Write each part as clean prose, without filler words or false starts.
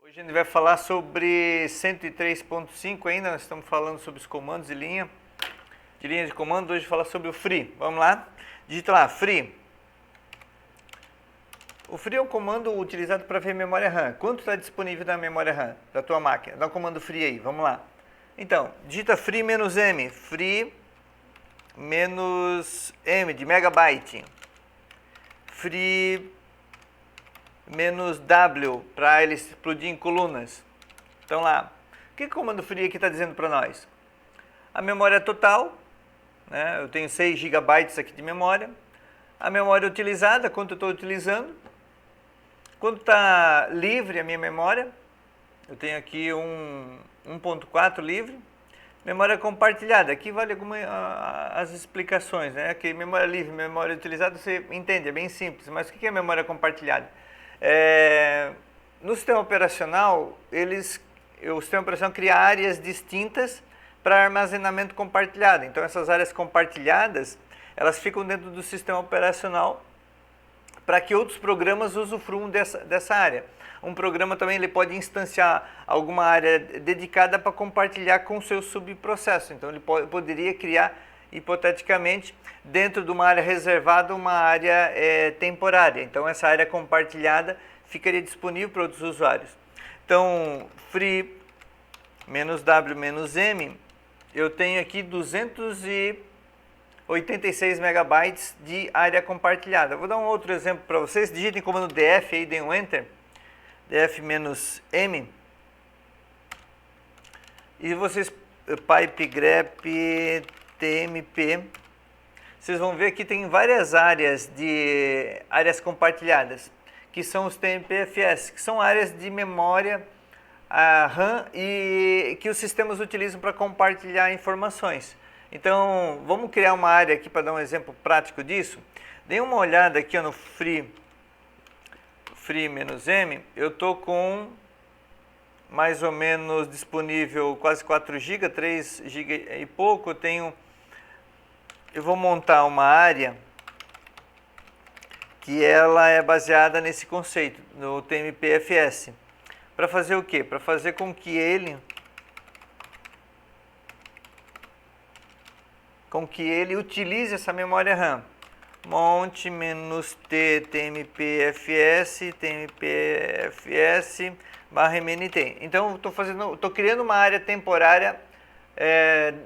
Hoje a gente vai falar sobre 103.5 ainda, nós estamos falando sobre os comandos de linha de comando, hoje falar sobre o free. Vamos lá? Digita lá, free. O free é um comando utilizado para ver memória RAM. Quanto está disponível na memória RAM da tua máquina? Dá o comando free aí, vamos lá. Então, digita free "-m", free "-m", de megabyte. Free "-w", para ele explodir em colunas. Então lá, o que o comando free aqui está dizendo para nós? A memória total, né? Eu tenho 6 GB aqui de memória. A memória utilizada, quanto eu estou utilizando. Quanto está livre a minha memória, eu tenho aqui 1.4 livre. Memória compartilhada, aqui vale as explicações, né? Aqui memória livre, memória utilizada, você entende, é bem simples. Mas o que é memória compartilhada? No sistema operacional, o sistema operacional cria áreas distintas para armazenamento compartilhado. Então, essas áreas compartilhadas, elas ficam dentro do sistema operacional para que outros programas usufruam dessa área. Um programa também ele pode instanciar alguma área dedicada para compartilhar com o seu subprocesso. Então, ele poderia criar, hipoteticamente, dentro de uma área reservada, uma área temporária. Então, essa área compartilhada ficaria disponível para outros usuários. Então, free "-w", "-m", eu tenho aqui 286 megabytes de área compartilhada. Vou dar um outro exemplo para vocês. Digitem comando df aí, deem um enter. Df "-m. E vocês, pipe grep tmp. Vocês vão ver que tem várias áreas compartilhadas, que são os tmpfs, que são áreas de memória RAM e que os sistemas utilizam para compartilhar informações. Então, vamos criar uma área aqui para dar um exemplo prático disso. Dê uma olhada aqui no free "-m, eu estou com mais ou menos disponível quase 4 GB, 3 GB e pouco. Eu vou montar uma área que ela é baseada nesse conceito, no tmpfs. Para fazer o quê? Para fazer com que ele utilize essa memória RAM. Monte -t tmpfs /mnt. Então, estou criando uma área temporária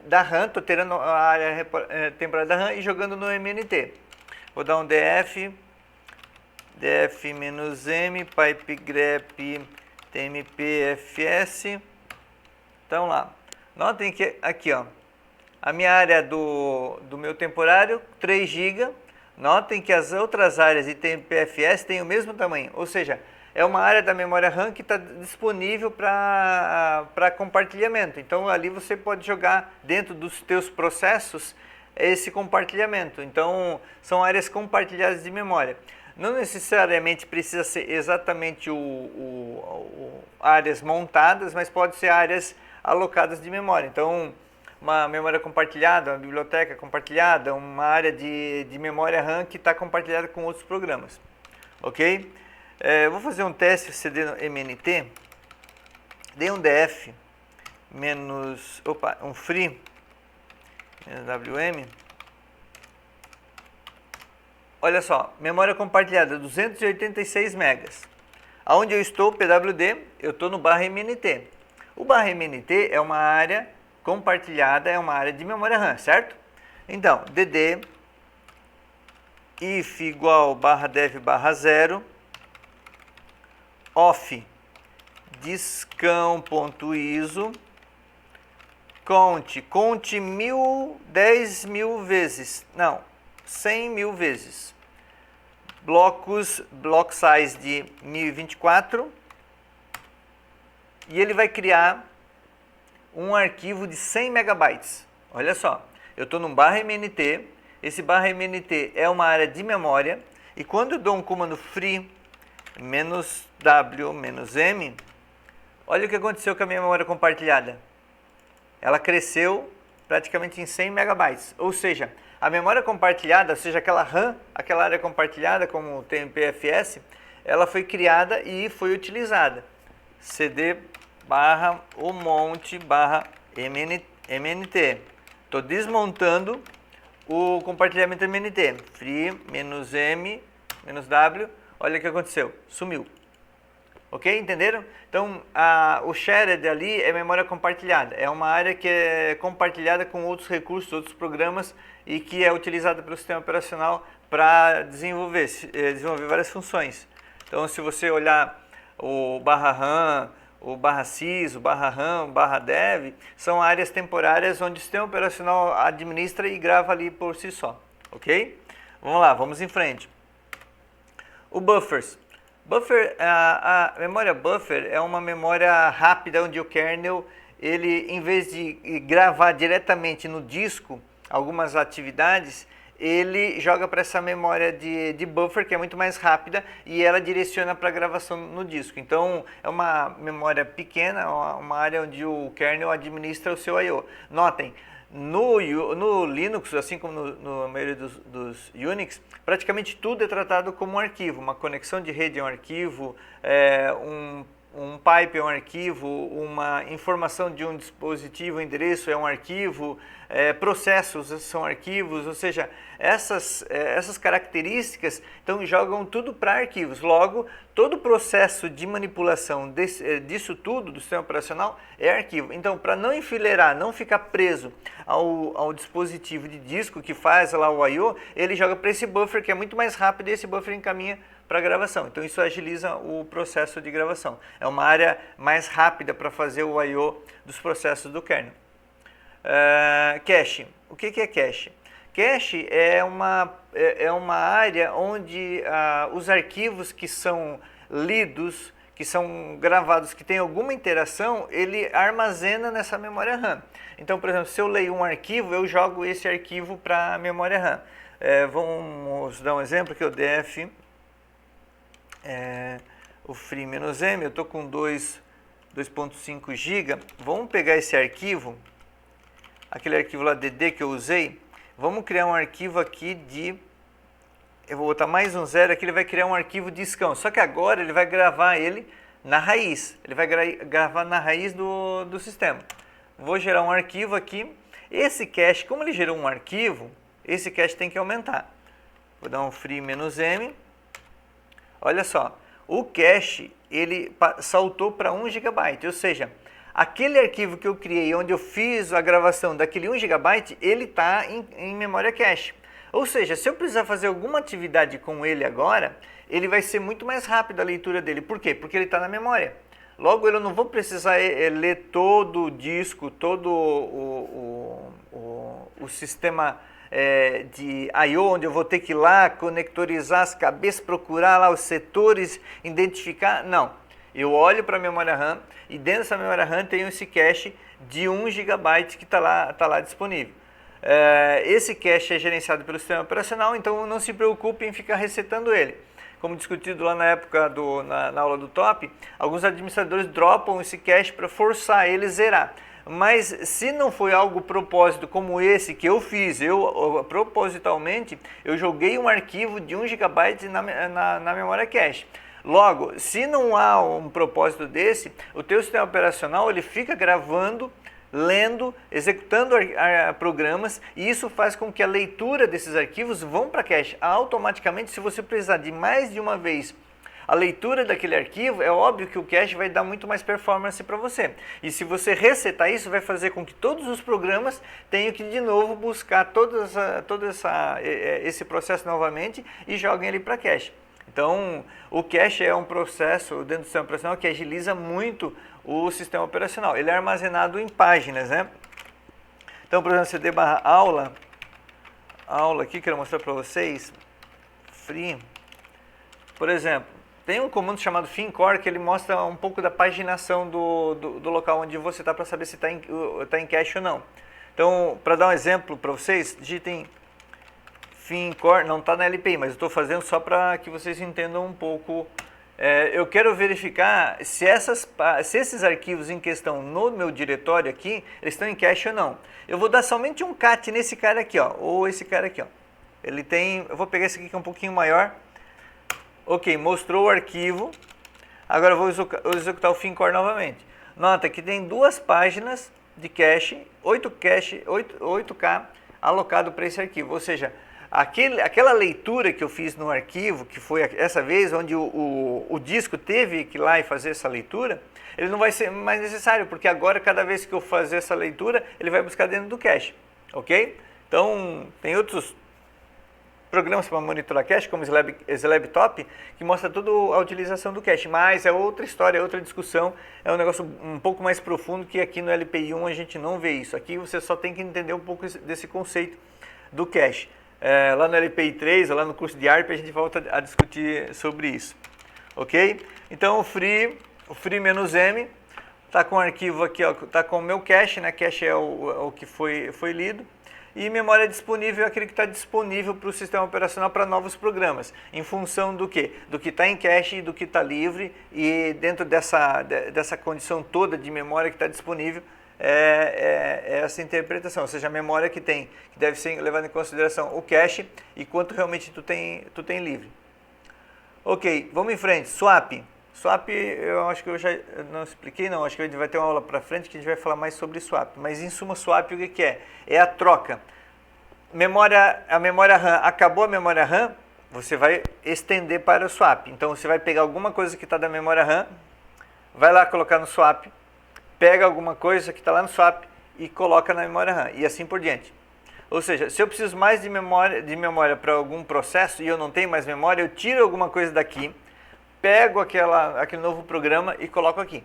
da RAM, estou tirando a área temporária da RAM e jogando no mnt. Vou dar um df "-m, pipe grep tmpfs. Então lá, notem que aqui, ó, a minha área do meu temporário, 3 GB. Notem que as outras áreas de tmpfs têm o mesmo tamanho, ou seja, é uma área da memória RAM que está disponível para compartilhamento. Então, ali você pode jogar dentro dos teus processos esse compartilhamento. Então, são áreas compartilhadas de memória. Não necessariamente precisa ser exatamente áreas montadas, mas pode ser áreas alocadas de memória. Então, uma memória compartilhada, uma biblioteca compartilhada, uma área de memória RAM que está compartilhada com outros programas. Ok? Vou fazer um teste cd no mnt. Dei um df um free "-wm". Olha só, memória compartilhada 286 megas. Aonde eu estou, pwd, eu estou no /mnt. O /mnt é uma área compartilhada, é uma área de memória RAM, certo? Então, dd if igual /dev/0 off discão.iso conte 10.000 vezes, não, 100.000 vezes, block size de 1024, e ele vai criar um arquivo de 100 megabytes. Olha só, eu estou num /mnt, esse /mnt é uma área de memória, e quando eu dou um comando free "-w", "-m", olha o que aconteceu com a minha memória compartilhada. Ela cresceu praticamente em 100 megabytes, ou seja, a memória compartilhada, ou seja, aquela RAM, aquela área compartilhada como o tmpfs, ela foi criada e foi utilizada. cd barra o monte barra mnt. Estou desmontando o compartilhamento mnt. Free -m -w. Olha o que aconteceu. Sumiu. Ok? Entenderam? Então, o shared ali é memória compartilhada. É uma área que é compartilhada com outros recursos, outros programas e que é utilizada pelo sistema operacional para desenvolver várias funções. Então, se você olhar o /RAM, o /sys, o /RAM, o /dev, são áreas temporárias onde o sistema operacional administra e grava ali por si só. Ok? Vamos lá, vamos em frente. O buffers. A memória buffer é uma memória rápida onde o kernel, ele, em vez de gravar diretamente no disco algumas atividades, ele joga para essa memória de buffer, que é muito mais rápida, e ela direciona para a gravação no disco. Então, é uma memória pequena, uma área onde o kernel administra o seu I/O. Notem, no Linux, assim como na maioria dos Unix, praticamente tudo é tratado como um arquivo. Uma conexão de rede é um arquivo, um pipe é um arquivo, uma informação de um dispositivo, um endereço é um arquivo, processos são arquivos, ou seja, essas características então jogam tudo para arquivos. Logo, todo o processo de manipulação disso tudo, do sistema operacional, é arquivo. Então, para não enfileirar, não ficar preso ao dispositivo de disco que faz lá o I/O, ele joga para esse buffer que é muito mais rápido e esse buffer encaminha para a gravação. Então, isso agiliza o processo de gravação. É uma área mais rápida para fazer o I/O dos processos do kernel. Cache. O que é cache? Cache é uma área onde os arquivos que são lidos, que são gravados, que tem alguma interação, ele armazena nessa memória RAM. Então, por exemplo, se eu leio um arquivo, eu jogo esse arquivo para a memória RAM. Vamos dar um exemplo que o df, o free -m, eu estou com 2.5 GB. Vamos pegar esse arquivo, aquele arquivo lá dd que eu usei. Vamos criar um arquivo aqui eu vou botar mais um zero aqui, ele vai criar um arquivo discão. Só que agora ele vai gravar ele na raiz. Ele vai gravar na raiz do sistema. Vou gerar um arquivo aqui. Esse cache, como ele gerou um arquivo, esse cache tem que aumentar. Vou dar um free -m. Olha só, o cache ele saltou para 1 GB, ou seja, aquele arquivo que eu criei, onde eu fiz a gravação daquele 1 GB, ele está em memória cache. Ou seja, se eu precisar fazer alguma atividade com ele agora, ele vai ser muito mais rápido a leitura dele. Por quê? Porque ele está na memória. Logo, eu não vou precisar ler todo o disco, todo o sistema de I/O, onde eu vou ter que ir lá, conectorizar as cabeças, procurar lá os setores, identificar. Não. Eu olho para a memória RAM e dentro dessa memória RAM tem esse cache de 1 GB que está lá disponível. Esse cache é gerenciado pelo sistema operacional, então não se preocupe em ficar resetando ele. Como discutido lá na época na aula do top, alguns administradores dropam esse cache para forçar ele a zerar. Mas se não foi algo propósito como esse que eu fiz, propositalmente, eu joguei um arquivo de 1 GB na memória cache. Logo, se não há um propósito desse, o teu sistema operacional ele fica gravando, lendo, executando programas, e isso faz com que a leitura desses arquivos vão para cache. Automaticamente, se você precisar de mais de uma vez a leitura daquele arquivo, é óbvio que o cache vai dar muito mais performance para você. E se você resetar isso, vai fazer com que todos os programas tenham que de novo buscar todo esse processo novamente e joguem ele para cache. Então, o cache é um processo dentro do sistema operacional que agiliza muito o sistema operacional. Ele é armazenado em páginas, né? Então, por exemplo, cd/aula, aula aqui, quero mostrar para vocês, free. Por exemplo, tem um comando chamado fincore que ele mostra um pouco da paginação do local onde você está para saber se está em cache ou não. Então, para dar um exemplo para vocês, digitem fincore, não está na LPI, mas eu estou fazendo só para que vocês entendam um pouco. Eu quero verificar se esses arquivos em questão no meu diretório aqui, eles estão em cache ou não. Eu vou dar somente um cat nesse cara aqui, ó, ou esse cara aqui, ó. Ele tem, eu vou pegar esse aqui que é um pouquinho maior. Ok, mostrou o arquivo. Agora eu vou executar o FinCore novamente. Nota que tem 2 páginas de cache, 8K alocado para esse arquivo, ou seja, aquela leitura que eu fiz no arquivo, que foi essa vez onde o disco teve que ir lá e fazer essa leitura, ele não vai ser mais necessário, porque agora cada vez que eu fazer essa leitura, ele vai buscar dentro do cache, ok? Então, tem outros programas para monitorar cache, como SlabTop, que mostra toda a utilização do cache, mas é outra história, é outra discussão, é um negócio um pouco mais profundo que aqui no LPI1 a gente não vê isso. Aqui você só tem que entender um pouco desse conceito do cache. Lá no LPI3, lá no curso de ARP, a gente volta a discutir sobre isso, ok? Então o free -m está com o arquivo aqui, está com o meu cache, né? Cache é o que foi lido. E memória disponível é aquele que está disponível para o sistema operacional para novos programas, em função do quê? Do que está em cache e do que está livre, e dentro dessa condição toda de memória que está disponível, é essa interpretação, ou seja, a memória que deve ser levada em consideração o cache e quanto realmente tu tem livre. Ok, vamos em frente, swap. Swap, eu acho que eu já não expliquei, não. Acho que a gente vai ter uma aula para frente que a gente vai falar mais sobre swap. Mas em suma, swap o que é? É a troca. A memória RAM, acabou a memória RAM, você vai estender para o swap. Então você vai pegar alguma coisa que está da memória RAM, vai lá colocar no swap, pega alguma coisa que está lá no swap e coloca na memória RAM. E assim por diante. Ou seja, se eu preciso mais de memória para algum processo e eu não tenho mais memória, eu tiro alguma coisa daqui, pego aquele novo programa e coloco aqui.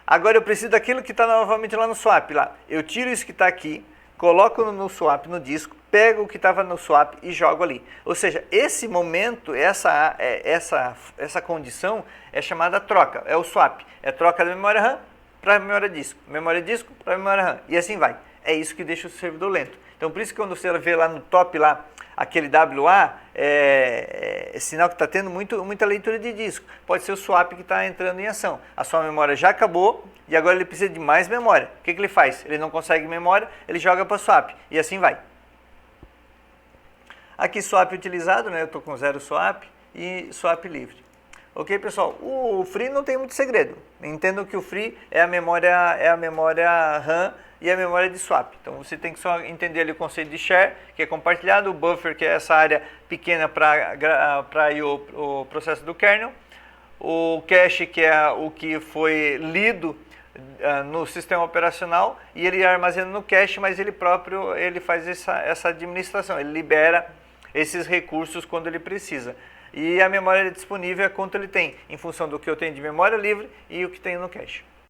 Agora eu preciso daquilo que está novamente lá no swap. Eu tiro isso que está aqui, coloco no swap, no disco, pego o que estava no swap e jogo ali. Ou seja, esse momento, essa condição é chamada troca, é o swap. É troca da memória RAM para a memória disco para a memória RAM. E assim vai. É isso que deixa o servidor lento. Então por isso que quando você vê lá no top, aquele WA, é sinal que está tendo muita leitura de disco. Pode ser o swap que está entrando em ação. A sua memória já acabou e agora ele precisa de mais memória. O que ele faz? Ele não consegue memória, ele joga para swap e assim vai. Aqui swap utilizado, né? Eu estou com 0 swap e swap livre. Ok, pessoal? O free não tem muito segredo. Entendam que o free é a memória RAM e a memória de swap. Então você tem que só entender ali o conceito de share, que é compartilhado, o buffer, que é essa área pequena para o processo do kernel, o cache, que é o que foi lido no sistema operacional, e ele armazena no cache, mas ele próprio faz essa administração, ele libera esses recursos quando ele precisa. E a memória disponível é quanto ele tem, em função do que eu tenho de memória livre e o que tenho no cache.